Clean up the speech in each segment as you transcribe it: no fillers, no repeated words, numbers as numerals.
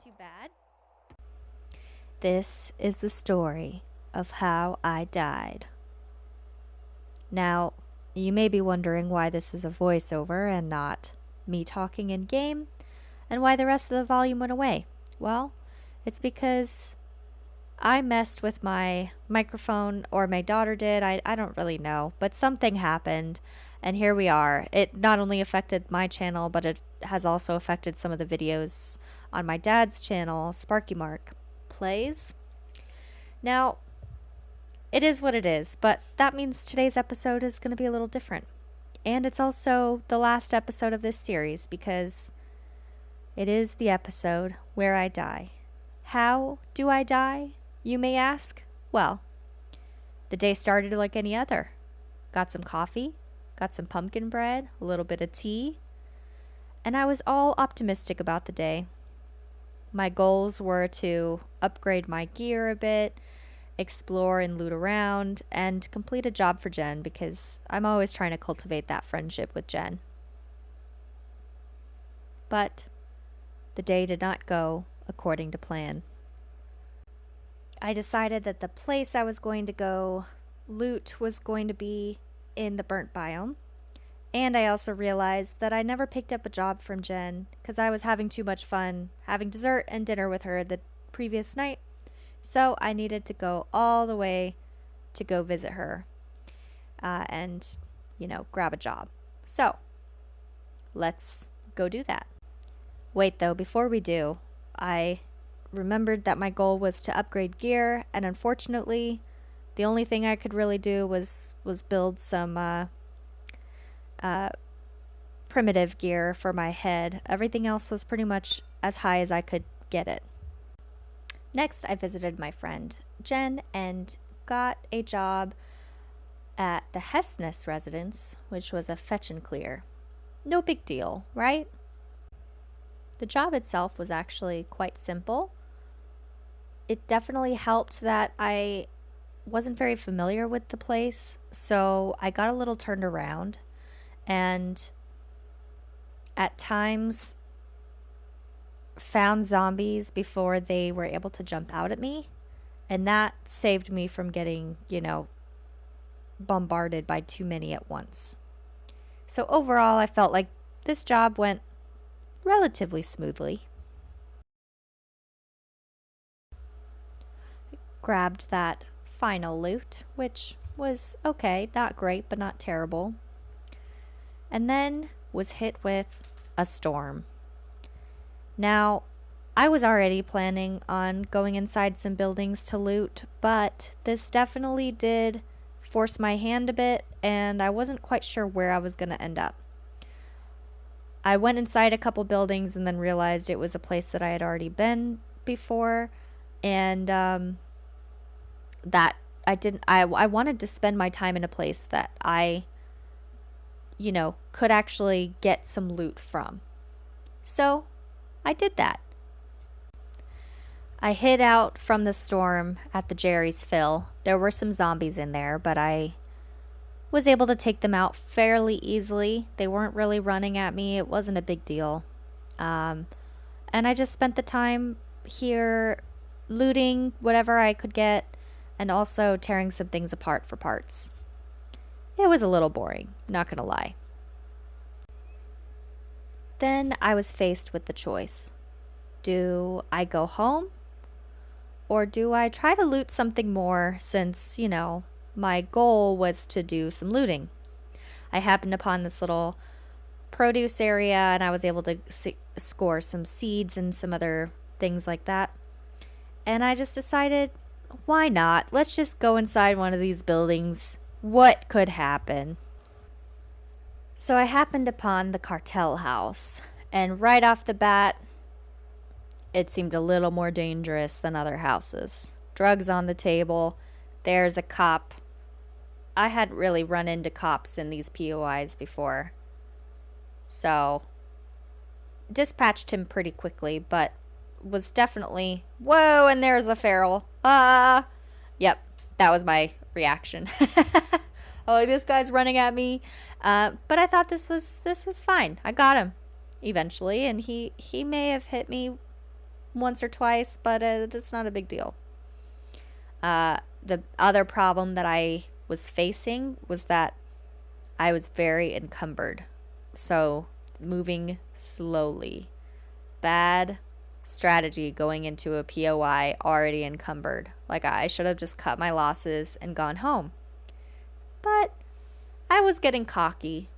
too bad. This is the story of how I died. Now, you may be wondering why this is a voiceover and not me talking in game, and why the rest of the volume went away. Well, it's because I messed with my microphone, or my daughter did. I don't really know, but something happened, and here we are. It not only affected my channel, but it has also affected some of the videos on my dad's channel, Sparky Mark Plays. Now, it is what it is, but that means today's episode is going to be a little different. And it's also the last episode of this series because it is the episode where I die. How do I die, you may ask? Well, the day started like any other. Got some coffee, got some pumpkin bread, a little bit of tea, and I was all optimistic about the day. My goals were to upgrade my gear a bit, explore and loot around, and complete a job for Jen because I'm always trying to cultivate that friendship with Jen. But the day did not go according to plan. I decided that the place I was going to go loot was going to be in the burnt biome. And I also realized that I never picked up a job from Jen because I was having too much fun having dessert and dinner with her the previous night. So I needed to go all the way to go visit her and, grab a job. So let's go do that. Wait, though, before we do, I remembered that my goal was to upgrade gear, and unfortunately, the only thing I could really do was build some primitive gear for my head. Everything else was pretty much as high as I could get it. Next, I visited my friend Jen and got a job at the Hessness residence, which was a fetch and clear. No big deal, right? The job itself was actually quite simple. It definitely helped that I wasn't very familiar with the place, so I got a little turned around, and at times found zombies before they were able to jump out at me, and that saved me from getting, bombarded by too many at once. So overall, I felt like this job went relatively smoothly. Grabbed that final loot, which was okay, not great, but not terrible. And then was hit with a storm. Now, I was already planning on going inside some buildings to loot, but this definitely did force my hand a bit, and I wasn't quite sure where I was going to end up. I went inside a couple buildings and then realized it was a place that I had already been before, and that I wanted to spend my time in a place that I could actually get some loot from. So I did that. I hid out from the storm at the Jerry's Fill. There were some zombies in there, but I was able to take them out fairly easily. They weren't really running at me. It wasn't a big deal. And I just spent the time here looting whatever I could get and also tearing some things apart for parts. It was a little boring, not gonna lie. Then I was faced with the choice. Do I go home? Or do I try to loot something more since, my goal was to do some looting? I happened upon this little produce area and I was able to score some seeds and some other things like that. And I just decided, why not? Let's just go inside one of these buildings. What could happen? So I happened upon the cartel house, and right off the bat, it seemed a little more dangerous than other houses. Drugs on the table, there's a cop. I hadn't really run into cops in these POIs before, so dispatched him pretty quickly, but was definitely, whoa, and there's a feral. Yep, that was my reaction. Oh, this guy's running at me. But I thought this was fine. I got him eventually, and he may have hit me once or twice, but it's not a big deal. The other problem that I was facing was that I was very encumbered. So moving slowly. Bad strategy going into a POI already encumbered. Like, I should have just cut my losses and gone home. But I was getting cocky.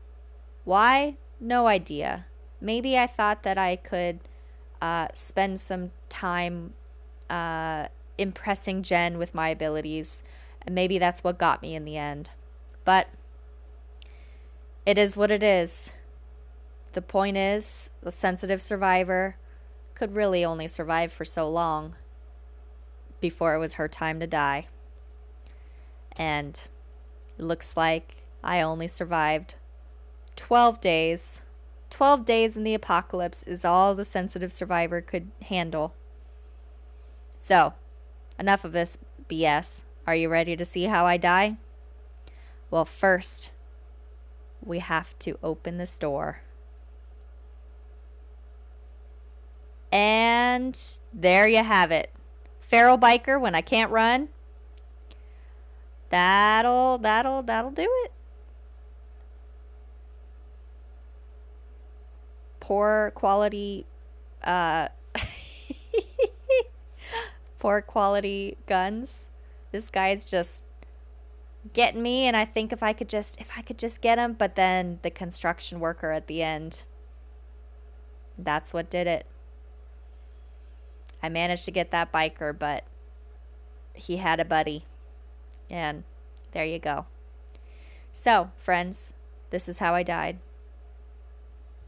Why? No idea. Maybe I thought that I could spend some time impressing Jen with my abilities, and maybe that's what got me in the end. But it is what it is. The point is, the sensitive survivor could really only survive for so long before it was her time to die. And it looks like I only survived 12 days. 12 days in the apocalypse is all the sensitive survivor could handle. So, enough of this BS. Are you ready to see how I die? Well, first, we have to open this door. And there you have it. Feral biker when I can't run. That'll do it. Poor quality poor quality guns. This guy's just getting me, and I think if I could just get him, but then the construction worker at the end, that's what did it. I managed to get that biker, but he had a buddy. And there you go. So, friends, this is how I died.